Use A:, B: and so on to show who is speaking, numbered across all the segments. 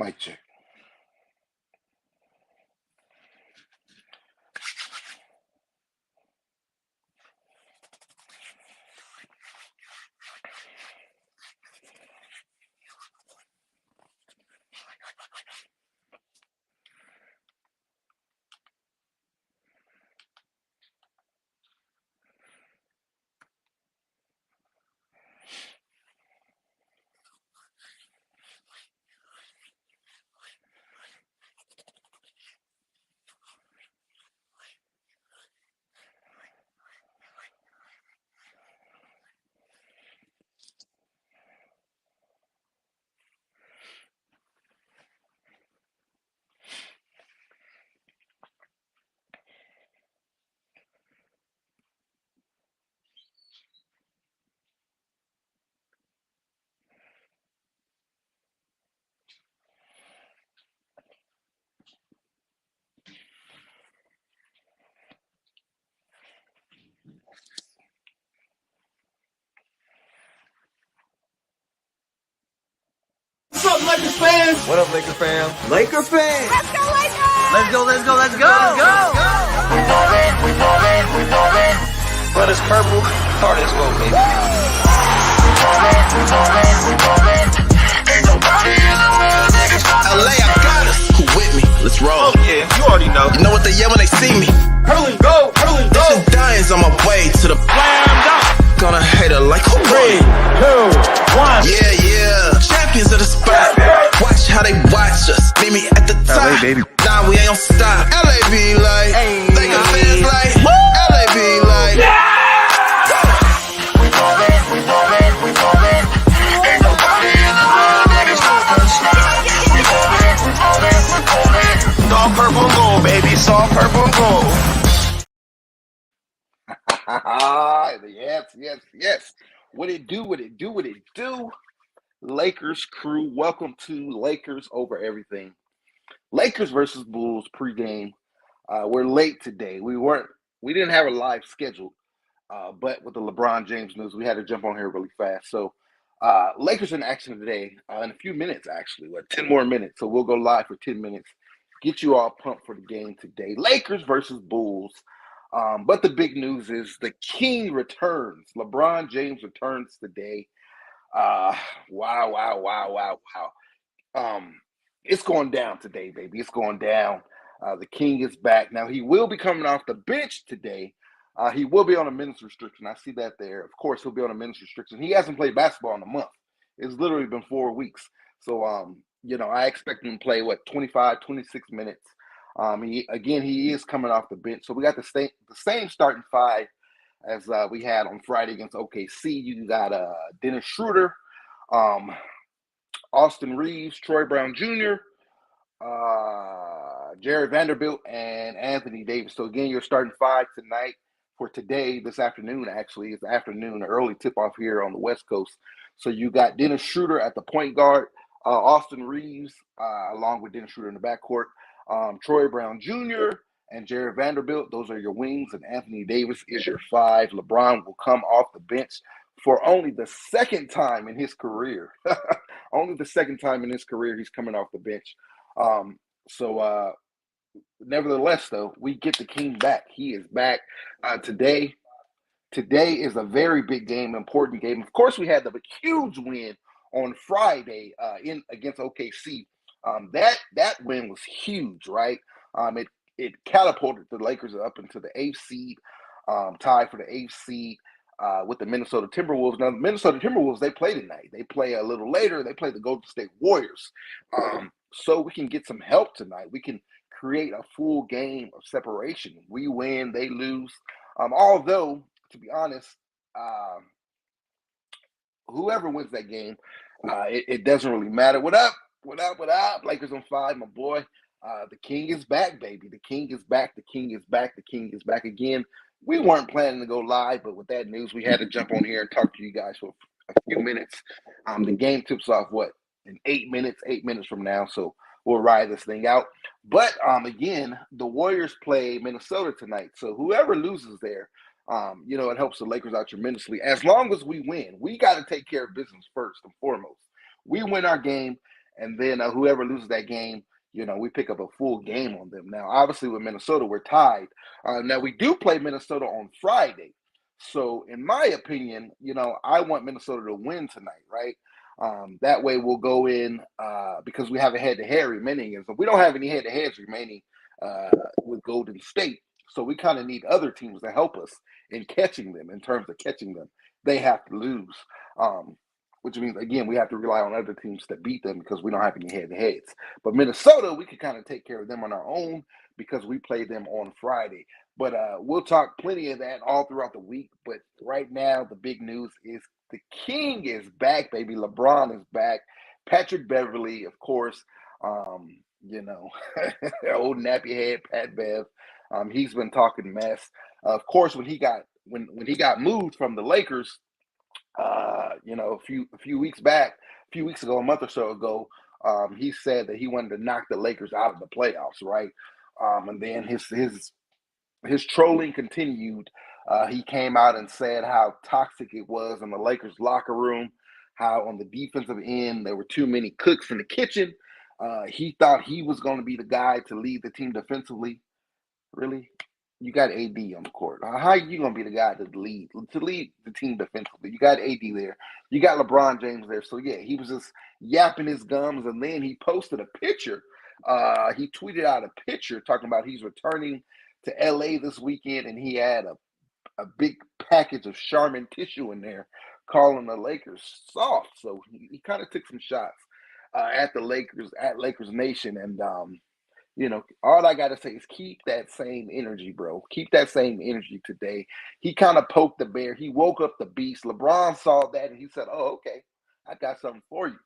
A: Mic check.
B: What's up, Lakers fans?
C: What up, Laker fam?
B: Laker fans.
D: Let's go, Lakers!
C: Let's go, let's go, let's go!
D: We ballin', we ballin', we ballin'.
C: But it's purple, hard as well, baby.
D: We ballin', we ballin', we ballin'. Ain't nobody in the world that can stop us.
E: LA, I got us. Who with me? Let's roll.
C: Oh yeah, you already know.
E: You know what they yell when they see me?
B: Hurling go, hurling go.
E: Some Diamonds on my way to the
C: Slam dunk.
E: gonna hate her like who
B: 3, 2, 1.
E: Yeah. Champions of the spot. Watch how they watch us. Meet me at the top.
C: LA, baby.
E: Nah, we ain't gon' stop. LA be like, Laker fans like, LA be like.
D: We ballin', we ballin', we ballin'. Ain't nobody in the world that can stop us. We ballin', we ballin', we ballin'.
C: It's all purple and gold, baby. It's all purple and gold.
A: Yes. What it do? Lakers crew, welcome to Lakers Over Everything. Lakers versus Bulls pregame. We're late today. We didn't have a live schedule, but with the LeBron James news, we had to jump on here really fast. So Lakers in action today in a few minutes, actually, 10 more minutes. So we'll go live for 10 minutes. Get you all pumped for the game today. Lakers versus Bulls. But the big news is the King returns. LeBron James returns today. Wow. It's going down today, baby. It's going down. The King is back. Now, he will be coming off the bench today. He will be on a minutes restriction. I see that there. Of course, he'll be on a minutes restriction. He hasn't played basketball in a month. It's literally been 4 weeks. So, I expect him to play, 25, 26 minutes. He is coming off the bench. So we got the same starting five as we had on Friday against OKC. You got Dennis Schroeder, Austin Reeves, Troy Brown Jr., Jared Vanderbilt, and Anthony Davis. So again, you're starting five tonight for today, this afternoon, actually. It's afternoon, an early tip-off here on the West Coast. So you got Dennis Schroeder at the point guard, Austin Reeves, along with Dennis Schroeder in the backcourt, Troy Brown Jr., and Jared Vanderbilt. Those are your wings, and Anthony Davis is your five. LeBron will come off the bench for only the second time in his career. Only the second time in his career he's coming off the bench. Nevertheless, though, we get the King back. He is back today. Today is a very big game, important game. Of course, we had the huge win on Friday against OKC. That win was huge, right? It catapulted the Lakers up into the eighth seed, tied for the eighth seed with the Minnesota Timberwolves. Now, the Minnesota Timberwolves, they play tonight. They play a little later. They play the Golden State Warriors. So we can get some help tonight. We can create a full game of separation. We win, they lose. Although, to be honest, whoever wins that game, it doesn't really matter. What up? Lakers on 5, my boy. The King is back, baby. The King is back. The King is back. The King is back again. We weren't planning to go live, but with that news, we had to jump on here and talk to you guys for a few minutes. The game tips off, in 8 minutes, 8 minutes from now. So we'll ride this thing out. But again, the Warriors play Minnesota tonight. So whoever loses there, it helps the Lakers out tremendously. As long as we win, we got to take care of business first and foremost. We win our game, and then whoever loses that game, we pick up a full game on them. Now, obviously, with Minnesota, we're tied. Now, we do play Minnesota on Friday. So, in my opinion, I want Minnesota to win tonight, right? That way, we'll go in because we have a head-to-head remaining. And so we don't have any head-to-heads remaining with Golden State. So we kind of need other teams to help us in catching them. In terms of catching them, they have to lose. Which means, again, we have to rely on other teams to beat them because we don't have any head-to-heads. But Minnesota, we can kind of take care of them on our own because we play them on Friday. But we'll talk plenty of that all throughout the week. But right now, the big news is the King is back, baby. LeBron is back. Patrick Beverly, of course, old nappy head Pat Bev. He's been talking mess. Of course, when he got moved from the Lakers, a few weeks ago, a month or so ago, he said that he wanted to knock the Lakers out of the playoffs, right? And then his trolling continued. He came out and said how toxic it was in the Lakers locker room, how on the defensive end there were too many cooks in the kitchen. He thought he was going to be the guy to lead the team defensively. Really? You got AD on the court. How are you going to be the guy to lead the team defensively? You got AD there. You got LeBron James there. So, yeah, he was just yapping his gums, and then he posted a picture. He tweeted out a picture talking about he's returning to L.A. this weekend, and he had a big package of Charmin tissue in there, calling the Lakers soft. So he kind of took some shots at the Lakers, at Lakers Nation, and all I got to say is keep that same energy, bro. Keep that same energy today. He kind of poked the bear. He woke up the beast. LeBron saw that, and he said, oh, okay, I got something for you.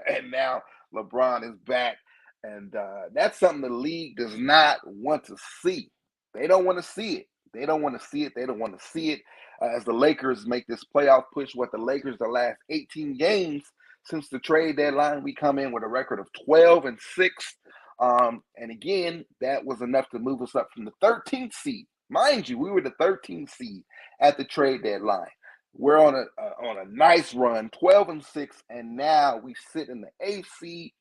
A: And now LeBron is back, and that's something the league does not want to see. They don't want to see it. They don't want to see it. They don't want to see it as the Lakers make this playoff push. The Lakers, the last 18 games since the trade deadline, we come in with a record of 12-6. And again, that was enough to move us up from the 13th seed. Mind you, we were the 13th seed at the trade deadline. We're on a nice run, 12-6, and now we sit in the 8th seed.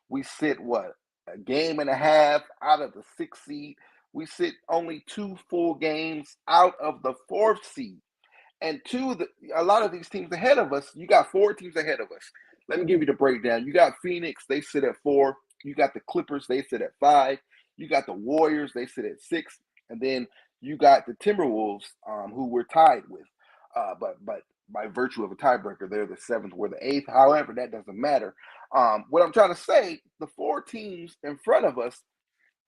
A: We sit a game and a half out of the 6th seed. We sit only 2 full games out of the 4th seed. And a lot of these teams ahead of us, you got 4 teams ahead of us. Let me give you the breakdown. You got Phoenix, they sit at 4. You got the Clippers, they sit at 5. You got the Warriors, they sit at 6. And then you got the Timberwolves, who we're tied with. But by virtue of a tiebreaker, they're the 7th, we're the 8th. However, that doesn't matter. What I'm trying to say, the 4 teams in front of us,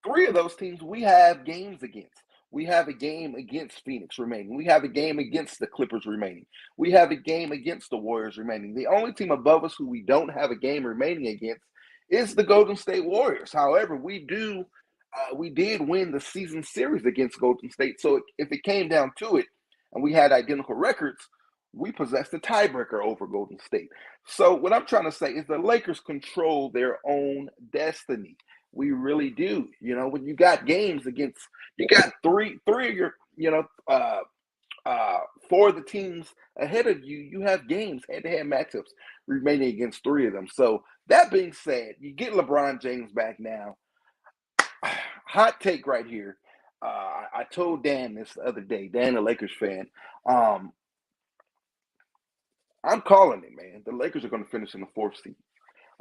A: 3 of those teams we have games against. We have a game against Phoenix remaining. We have a game against the Clippers remaining. We have a game against the Warriors remaining. The only team above us who we don't have a game remaining against is the Golden State Warriors. However, we did win the season series against Golden State. So if it came down to it and we had identical records, we possessed a tiebreaker over Golden State. So what I'm trying to say is the Lakers control their own destiny. We really do. When you got games against, you got three of your, 4 of the teams ahead of you, you have games, head-to-head matchups remaining against 3 of them. So that being said, you get LeBron James back now. Hot take right here. I told Dan this the other day, Dan, the Lakers fan. I'm calling it, man. The Lakers are going to finish in the 4th seed.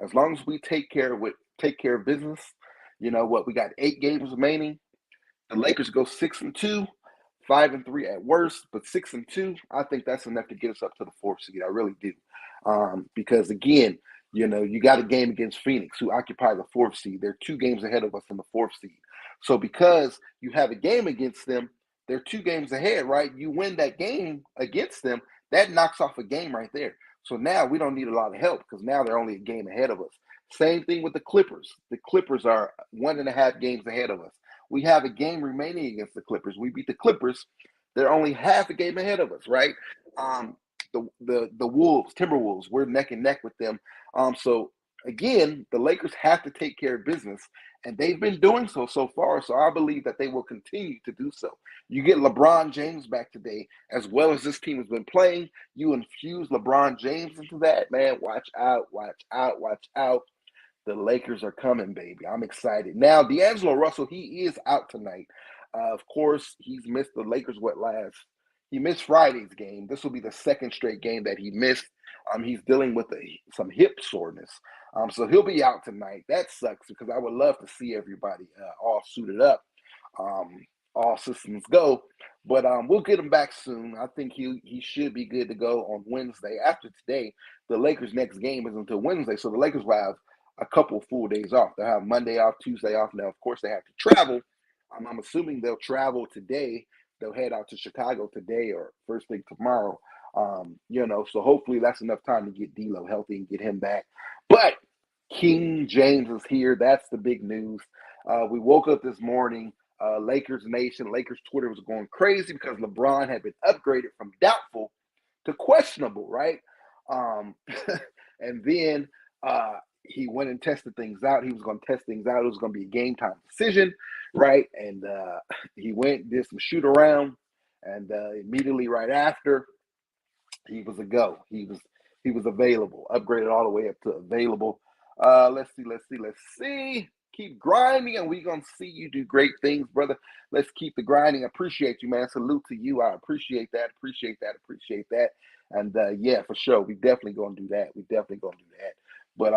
A: As long as we take care of business, we got 8 games remaining. The Lakers go 6-2, 5-3 at worst, but 6-2. I think that's enough to get us up to the 4th seed. I really do, because again, you got a game against Phoenix, who occupy the 4th seed. They're 2 games ahead of us in the 4th seed. So because you have a game against them, they're 2 games ahead, right? You win that game against them, that knocks off a game right there. So now we don't need a lot of help because now they're only a game ahead of us. Same thing with the Clippers. The Clippers are 1.5 games ahead of us. We have a game remaining against the Clippers. We beat the Clippers. They're only half a game ahead of us, right? The Wolves, Timberwolves, we're neck and neck with them. So again, the Lakers have to take care of business, and they've been doing so far. So I believe that they will continue to do so. You get LeBron James back today, as well as this team has been playing. You infuse LeBron James into that, man. Watch out, watch out, watch out. The Lakers are coming, baby. I'm excited. Now, D'Angelo Russell, he is out tonight. Of course, he's missed the Lakers what last? He missed Friday's game. This will be the second straight game that he missed. He's dealing with some hip soreness. So he'll be out tonight. That sucks because I would love to see everybody all suited up, um, all systems go. But we'll get him back soon. I think he should be good to go on Wednesday. After today, the Lakers' next game is until Wednesday, so the Lakers will have a couple full days off. They'll have Monday off, Tuesday off. Now, of course, they have to travel. I'm assuming they'll travel today. They'll head out to Chicago today or first thing tomorrow. So hopefully that's enough time to get D'Lo healthy and get him back. But King James is here. That's the big news. We woke up this morning. Lakers Nation, Lakers Twitter was going crazy because LeBron had been upgraded from doubtful to questionable, right? And then he went and tested things out. He was going to test things out. It was going to be a game time decision, right? And he went, did some shoot around, and immediately right after, he was a go. He was available, upgraded all the way up to available. Let's see. Keep grinding, and we're going to see you do great things, brother. Let's keep the grinding. Appreciate you, man. Salute to you. I appreciate that. And yeah, for sure. We definitely going to do that. But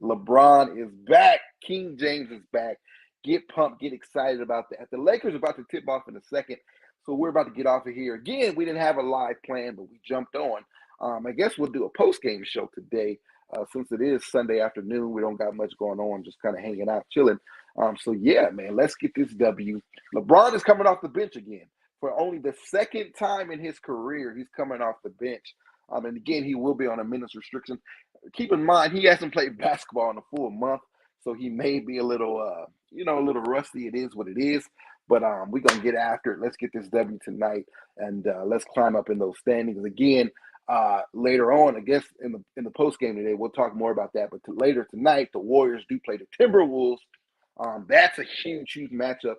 A: LeBron is back. King James is back. Get pumped. Get excited about that. The Lakers are about to tip off in a second. So we're about to get off of here. Again, we didn't have a live plan, but we jumped on. I guess we'll do a post-game show today. Since it is Sunday afternoon, we don't got much going on, just kind of hanging out, chilling. So yeah, man, let's get this W. LeBron is coming off the bench again. For only the second time in his career, he's coming off the bench. And again, he will be on a minutes restriction. Keep in mind, he hasn't played basketball in a full month, so he may be a little, a little rusty. It is what it is. But we're going to get after it. Let's get this W tonight, and let's climb up in those standings. Again, later on, I guess in the post game today, we'll talk more about that. But later tonight, the Warriors do play the Timberwolves. That's a huge matchup.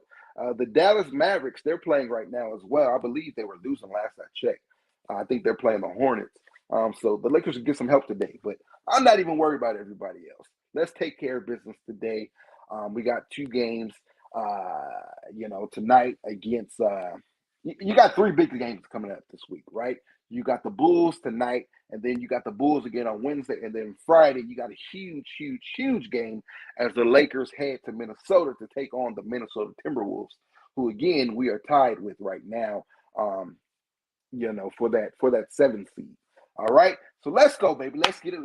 A: The Dallas Mavericks, they're playing right now as well. I believe they were losing last I checked. I think they're playing the Hornets. So the Lakers will get some help today. But I'm not even worried about everybody else. Let's take care of business today. We got two games, tonight against you got three big games coming up this week, right? You got the Bulls tonight, and then you got the Bulls again on Wednesday, and then Friday you got a huge game as the Lakers head to Minnesota to take on the Minnesota Timberwolves, who again we are tied with right now, for that 7th seed. All right, so let's go, baby. Let's get it.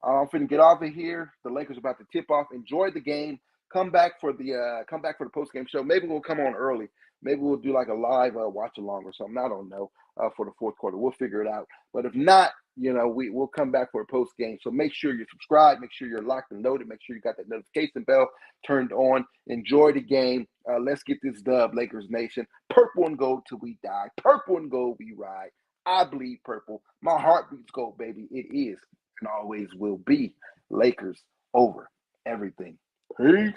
A: I'm finna get off of here. The Lakers are about to tip off. Enjoy the game. Come back for the post game show. Maybe we'll come on early. Maybe we'll do like a live watch along or something. I don't know for the fourth quarter. We'll figure it out. But if not, we'll come back for a post game. So make sure you're subscribed. Make sure you're locked and loaded. Make sure you got that notification bell turned on. Enjoy the game. Let's get this dub, Lakers Nation. Purple and gold till we die. Purple and gold we ride. I bleed purple. My heart beats gold, baby. It is and always will be Lakers over everything. Peace.